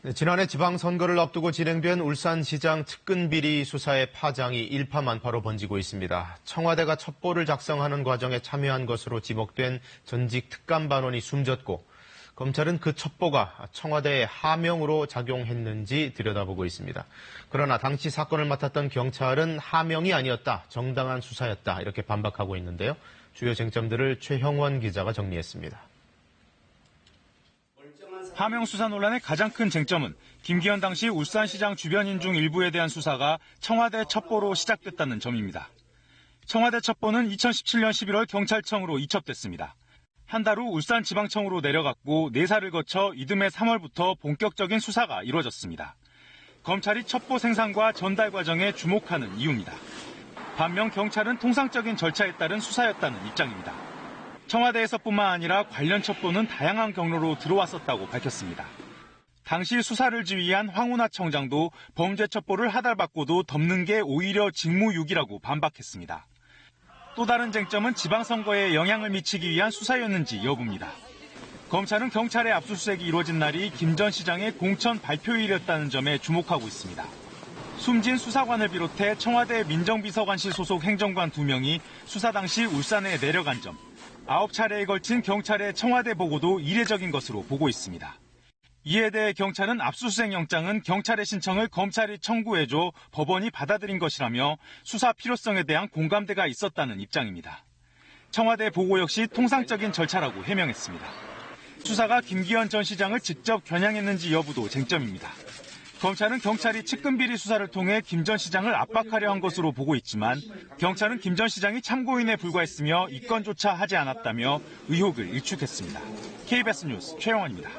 네, 지난해 지방선거를 앞두고 진행된 울산시장 측근비리 수사의 파장이 일파만파로 번지고 있습니다. 청와대가 첩보를 작성하는 과정에 참여한 것으로 지목된 전직 특감반원이 숨졌고 검찰은 그 첩보가 청와대의 하명으로 작용했는지 들여다보고 있습니다. 그러나 당시 사건을 맡았던 경찰은 하명이 아니었다, 정당한 수사였다 이렇게 반박하고 있는데요. 주요 쟁점들을 최형원 기자가 정리했습니다. 하명 수사 논란의 가장 큰 쟁점은 김기현 당시 울산시장 주변인 중 일부에 대한 수사가 청와대 첩보로 시작됐다는 점입니다. 청와대 첩보는 2017년 11월 경찰청으로 이첩됐습니다. 한 달 후 울산지방청으로 내려갔고 4살을 거쳐 이듬해 3월부터 본격적인 수사가 이루어졌습니다. 검찰이 첩보 생산과 전달 과정에 주목하는 이유입니다. 반면 경찰은 통상적인 절차에 따른 수사였다는 입장입니다. 청와대에서뿐만 아니라 관련 첩보는 다양한 경로로 들어왔었다고 밝혔습니다. 당시 수사를 지휘한 황운하 청장도 범죄 첩보를 하달받고도 덮는 게 오히려 직무유기라고 반박했습니다. 또 다른 쟁점은 지방선거에 영향을 미치기 위한 수사였는지 여부입니다. 검찰은 경찰의 압수수색이 이루어진 날이 김 전 시장의 공천 발표일이었다는 점에 주목하고 있습니다. 숨진 수사관을 비롯해 청와대 민정비서관실 소속 행정관 2명이 수사 당시 울산에 내려간 점, 9차례에 걸친 경찰의 청와대 보고도 이례적인 것으로 보고 있습니다. 이에 대해 경찰은 압수수색 영장은 경찰의 신청을 검찰이 청구해줘 법원이 받아들인 것이라며 수사 필요성에 대한 공감대가 있었다는 입장입니다. 청와대 보고 역시 통상적인 절차라고 해명했습니다. 수사가 김기현 전 시장을 직접 겨냥했는지 여부도 쟁점입니다. 검찰은 경찰이 측근비리 수사를 통해 김 전 시장을 압박하려 한 것으로 보고 있지만 경찰은 김 전 시장이 참고인에 불과했으며 입건조차 하지 않았다며 의혹을 일축했습니다. KBS 뉴스 최영원입니다.